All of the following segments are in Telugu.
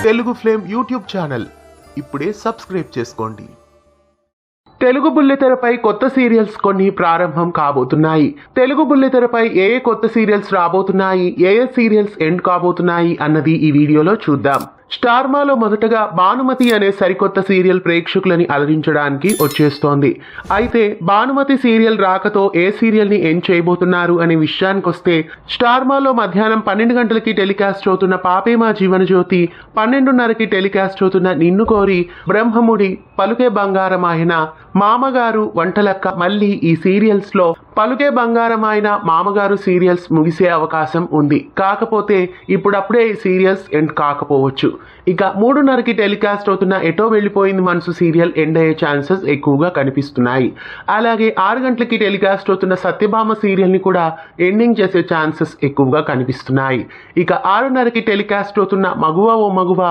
తెలుగు ఫ్లేమ్ యూట్యూబ్ ఛానల్ ఇప్పుడే సబ్స్క్రైబ్ చేసుకోండి. తెలుగు బుల్లితెరపై కొత్త సీరియల్స్ కొన్ని ప్రారంభం కాబోతున్నాయి. తెలుగు బుల్లితెరపై ఏ కొత్త సీరియల్స్ రాబోతున్నాయి, ఏ సీరియల్స్ ఎండ్ కాబోతున్నాయి అన్నది ఈ వీడియోలో చూద్దాం. స్టార్ మాలో మొదటగా భానుమతి అనే సరికొత్త సీరియల్ ప్రేక్షకులని అలరించడానికి వచ్చేస్తోంది. అయితే భానుమతి సీరియల్ రాకతో ఏ సీరియల్ ని ఎండ్ చేయబోతున్నారు అనే విషయానికి వస్తే, స్టార్ మాలో మధ్యాహ్నం 12 గంటలకి టెలికాస్ట్ అవుతున్న పాపే మా జీవన జ్యోతి, 12:30కి టెలికాస్ట్ అవుతున్న నిన్ను కోరి, బ్రహ్మముడి, పలుకే బంగారమాయన, మామగారు, వంటలక్క, మళ్ళీ ఈ సీరియల్స్ లో పలుకే బంగారమైన మామగారు సీరియల్స్ ముగిసే అవకాశం ఉంది. కాకపోతే ఇప్పుడప్పుడే ఈ సీరియల్స్ ఎండ్ కాకపోవచ్చు. ఇక 3:30కి టెలికాస్ట్ అవుతున్న ఎటో వెళ్ళిపోయింది మనసు సీరియల్ ఎండ్ అయ్యే ఛాన్సెస్ ఎక్కువగా కనిపిస్తున్నాయి. అలాగే 6 గంటలకి టెలికాస్ట్ అవుతున్న సత్యభామ సీరియల్ ని కూడా ఎండింగ్ చేసే ఛాన్సెస్ ఎక్కువగా కనిపిస్తున్నాయి. ఇక 6:30కి టెలికాస్ట్ అవుతున్న మగువ ఓ మగువ,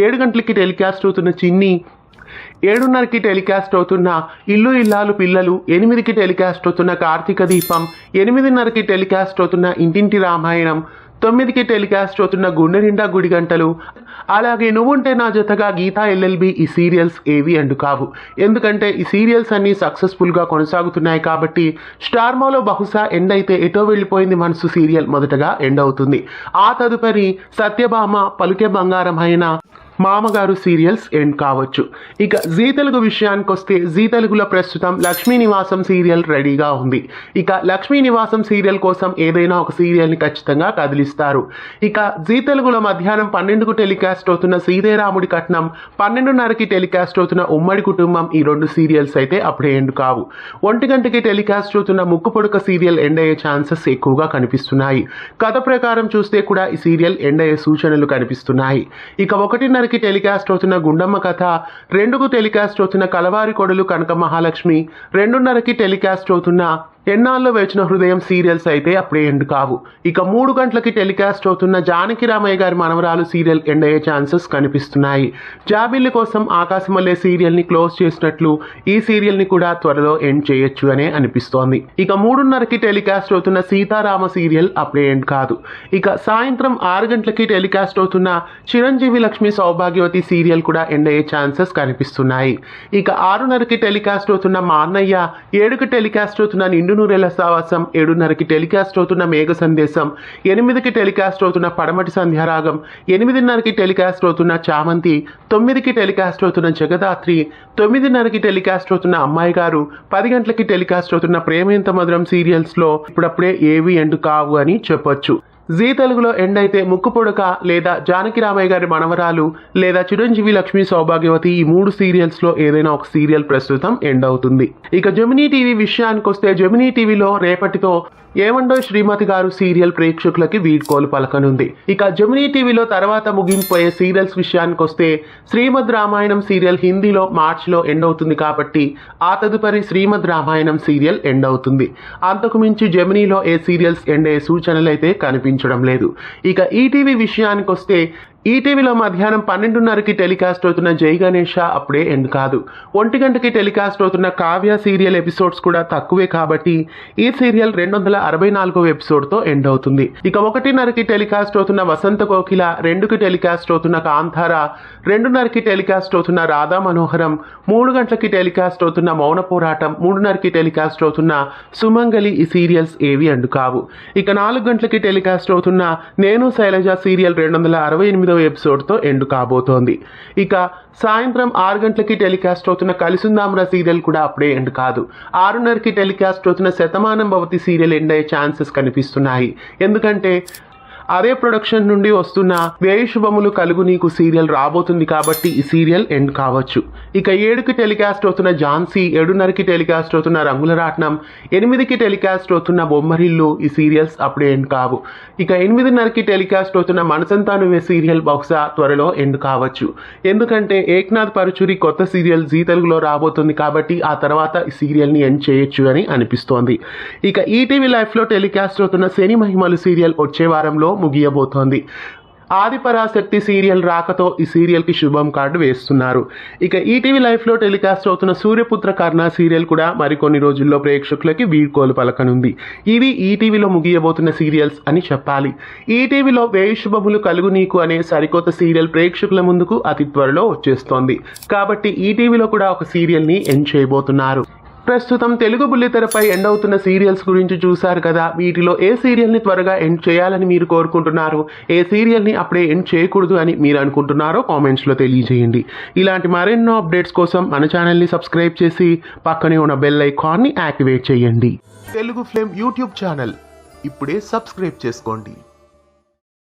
7 గంటలకి టెలికాస్ట్ అవుతున్న చిన్ని, 7:30కి టెలికాస్ట్ అవుతున్న ఇల్లు ఇల్లాలు పిల్లలు, 8కి టెలికాస్ట్ అవుతున్న కార్తీక దీపం, 8:30కి టెలికాస్ట్ అవుతున్న ఇంటింటి రామాయణం, 9కి టెలికాస్ట్ అవుతున్న గుండె నిండా గుడి గంటలు, అలాగే నువ్వుంటే నా జతగా గీతా ఎల్ఎల్బి. ఈ సీరియల్స్ ఏవి ఎండ్ కావు. ఎందుకంటే ఈ సీరియల్స్ అన్ని సక్సెస్ఫుల్గా కొనసాగుతున్నాయి కాబట్టి స్టార్ మాలో బహుశా ఎండ్ అయితే ఎటో వెళ్ళిపోయింది మనసు సీరియల్ మొదటగా ఎండ్ అవుతుంది. ఆ తదుపరి సత్యభామ, పలుకే బంగారం అయిన, మామగారు సీరియల్స్ ఎండ్ కావచ్చు. ఇక జీ తెలుగు విషయానికి వస్తే, జీ తెలుగులో ప్రస్తుతం లక్ష్మీ నివాసం సీరియల్ రెడీగా ఉంది. ఇక లక్ష్మీ నివాసం సీరియల్ కోసం ఏదైనా ఒక సీరియల్ని ఖచ్చితంగా కదిలిస్తారు. ఇక జీ తెలుగులో మధ్యాహ్నం 12కు టెలికాస్ట్ అవుతున్న సీతారాముడి కట్నం, 12:30కి టెలికాస్ట్ అవుతున్న ఉమ్మడి కుటుంబం, ఈ 2 సీరియల్స్ అయితే అప్పుడే ఎండ్ కావు. 1 గంటకి టెలికాస్ట్ అవుతున్న ముక్కు పొడక సీరియల్ ఎండ్ అయ్యే ఛాన్సెస్ ఎక్కువగా కనిపిస్తున్నాయి. కథ ప్రకారం చూస్తే కూడా ఈ సీరియల్ ఎండ్ అయ్యే సూచనలు కనిపిస్తున్నాయి. ఇక 1:30కి టెలికాస్ట్ అవుతున్న గుండమ్మ కథ, 2కు టెలికాస్ట్ అవుతున్న కలవారి కొడలు కనక మహాలక్ష్మి, 2:30కి టెలికాస్ట్ అవుతున్న ఎన్నాళ్ళు వేచిన హృదయం సీరియల్స్ అయితే అప్పుడే ఎండ్ కావు. ఇక 3 గంటలకి టెలికాస్ట్ అవుతున్న జానకి రామయ్య గారి మనవరాలు సీరియల్ ఎండ్ అయ్యే ఛాన్సెస్ కనిపిస్తున్నాయి. జాబిల్లి కోసం ఆకాశమల్లే సీరియల్ ని క్లోజ్ చేసినట్లు ఈ సీరియల్ ని కూడా త్వరలో ఎండ్ చేయొచ్చు అనే అనిపిస్తోంది. ఇక 3:30కి టెలికాస్ట్ అవుతున్న సీతారామ సీరియల్ అప్పుడే ఎండ్ కాదు. ఇక సాయంత్రం 6 గంటలకి టెలికాస్ట్ అవుతున్న చిరంజీవి లక్ష్మి సౌభాగ్యవతి సీరియల్ కూడా ఎండ్ అయ్యే ఛాన్సెస్ కనిపిస్తున్నాయి. ఇక 6:30కి టెలికాస్ట్ అవుతున్న మా అన్నయ్య, 7కి టెలికాస్ట్ అవుతున్న నిండు నూరేళ్ల సావాసం, 7:30కి టెలికాస్ట్ అవుతున్న మేఘ సందేశం, 8కి టెలికాస్ట్ అవుతున్న పడమటి సంధ్యారాగం, 8:30కి టెలికాస్ట్ అవుతున్న చామంతి, 9కి టెలికాస్ట్ అవుతున్న జగదాత్రి, 9:30కి టెలికాస్ట్ అవుతున్న అమ్మాయి గారు, 10 గంటలకి టెలికాస్ట్ అవుతున్న ప్రేమ ఎంత మధురం సీరియల్స్ లో ఇప్పుడప్పుడే ఏవి ఎండ్ కావు అని చెప్పొచ్చు. జీ తెలుగులో ఎండ్ అయితే ముక్కు పొడక, లేదా జానకి రామయ్య గారి మనవరాలు, లేదా చిరంజీవి లక్ష్మి సౌభాగ్యవతి, ఈ 3 సీరియల్స్ లో ఏదైనా ఒక సీరియల్ ప్రస్తుతం ఎండ్ అవుతుంది. ఇక జెమినీ టీవీ విషయానికి వస్తే, జెమినీ టీవీలో రేపటితో ఏమండో శ్రీమతి గారు సీరియల్ ప్రేక్షకులకి వీడ్కోలు పలకనుంది. ఇక జెమినీ టీవీలో తర్వాత ముగింపోయే సీరియల్స్ విషయానికి వస్తే, శ్రీమద్ రామాయణం సీరియల్ హిందీలో మార్చిలో ఎండ్ అవుతుంది కాబట్టి ఆ తదుపరి శ్రీమద్ రామాయణం సీరియల్ ఎండ్ అవుతుంది. అంతకు మించి జెమినీలో ఏ సీరియల్స్ ఎండ్ అయ్యే సూచనలు అయితే కనిపించడం లేదు. ఇక ఈటీవీ విషయానికి వస్తే, ఈటీవీలో మధ్యాహ్నం 12:30కి టెలికాస్ట్ అవుతున్న జై గణేష అప్పుడే ఎండ్ కాదు. 1 గంటకి టెలికాస్ట్ అవుతున్న కావ్య సీరియల్ ఎపిసోడ్స్ కూడా తక్కువే కాబట్టి ఈ సీరియల్ 264వ ఎపిసోడ్తో ఎండ్ అవుతుంది. ఇక 1:30కి టెలికాస్ట్ అవుతున్న వసంత కోకిల, 2కి టెలికాస్ట్ అవుతున్న కాంతార, 2:30కి టెలికాస్ట్ అవుతున్న రాధా మనోహరం, 3 గంటలకి టెలికాస్ట్ అవుతున్న మౌన పోరాటం, 3:30కి టెలికాస్ట్ అవుతున్న సుమంగలి, ఈ సీరియల్స్ ఏవి ఎండ్ కావు. ఇక 4 గంటలకి టెలికాస్ట్ అవుతున్న నేను శైలజ సీరియల్ 268వ ఎపిసోడ్తో ఎండ్ కాబోతోంది. ఇక సాయంత్రం 6 గంటలకి టెలికాస్ట్ అవుతున్న కలిసుందాంరా సీరియల్ కూడా అప్పుడే ఎండ్ కాదు. 6:30కి టెలికాస్ట్ అవుతున్న శతమానం భవతి సీరియల్ ఎండ్ అయ్యే ఛాన్సెస్ కనిపిస్తున్నాయి. ఎందుకంటే అదే ప్రొడక్షన్ నుండి వస్తున్న వేయి శుభములు కలుగు నీకు సీరియల్ రాబోతుంది కాబట్టి ఈ సీరియల్ ఎండ్ కావచ్చు. ఇక 7కి టెలికాస్ట్ అవుతున్న ఝాన్సీ, 7:30కి టెలికాస్ట్ అవుతున్న రంగుల రాట్నం, 8కి టెలికాస్ట్ అవుతున్న బొమ్మరిల్లు, ఈ సీరియల్స్ అప్పుడే ఎండ్ కావు. ఇక 8:30కి టెలికాస్ట్ అవుతున్న మనసంతా నువ్వే సీరియల్ బహుశా త్వరలో ఎండ్ కావచ్చు. ఎందుకంటే ఏక్నాథ్ పరుచూరి కొత్త సీరియల్ జీ తెలుగులో రాబోతుంది కాబట్టి ఆ తర్వాత ఈ సీరియల్ని ఎండ్ చేయొచ్చు అని అనిపిస్తోంది. ఇక ఈటీవీ లైఫ్లో టెలికాస్ట్ అవుతున్న శని మహిమలు సీరియల్ వచ్చే వారంలో ముగియబోతోంది. ఆదిపరాశక్తి సీరియల్ రాకతో ఈ సీరియల్కి శుభం కార్డు వేస్తున్నారు. ఇక ఈటీవీ లైఫ్లో టెలికాస్ట్ అవుతున్న సూర్యపుత్ర కర్ణ సీరియల్ కూడా మరికొన్ని రోజుల్లో ప్రేక్షకులకి వీడ్కోలు పలకనుంది. ఇవి ఈటీవీలో ముగియబోతున్న సీరియల్స్ అని చెప్పాలి. ఈటీవీలో వేయి శుభములు కలుగు నీకు అనే సరికొత్త సీరియల్ ప్రేక్షకుల ముందుకు అతి త్వరలో వచ్చేస్తోంది. కాబట్టి ఈటీవీలో కూడా ఒక సీరియల్ని ఎండ్ చేయబోతున్నారు. ప్రస్తుతం తెలుగు బుల్లితెరపై ఎండ్ అవుతున్న సీరియల్స్ గురించి చూశారు కదా. వీటిలో ఏ సీరియల్ని త్వరగా ఎండ్ చేయాలని మీరు కోరుకుంటున్నారు, ఏ సీరియల్ని అప్పుడే ఎండ్ చేయకూడదు అని మీరు అనుకుంటున్నారో కామెంట్స్లో తెలియజేయండి. ఇలాంటి మరెన్నో అప్డేట్స్ కోసం మన ఛానల్ని సబ్స్క్రైబ్ చేసి పక్కనే ఉన్న బెల్ ఐకాన్ని యాక్టివేట్ చేయండి. తెలుగు ఫ్లేమ్ యూట్యూబ్ ఛానల్ ఇప్పుడే సబ్స్క్రైబ్ చేసుకోండి.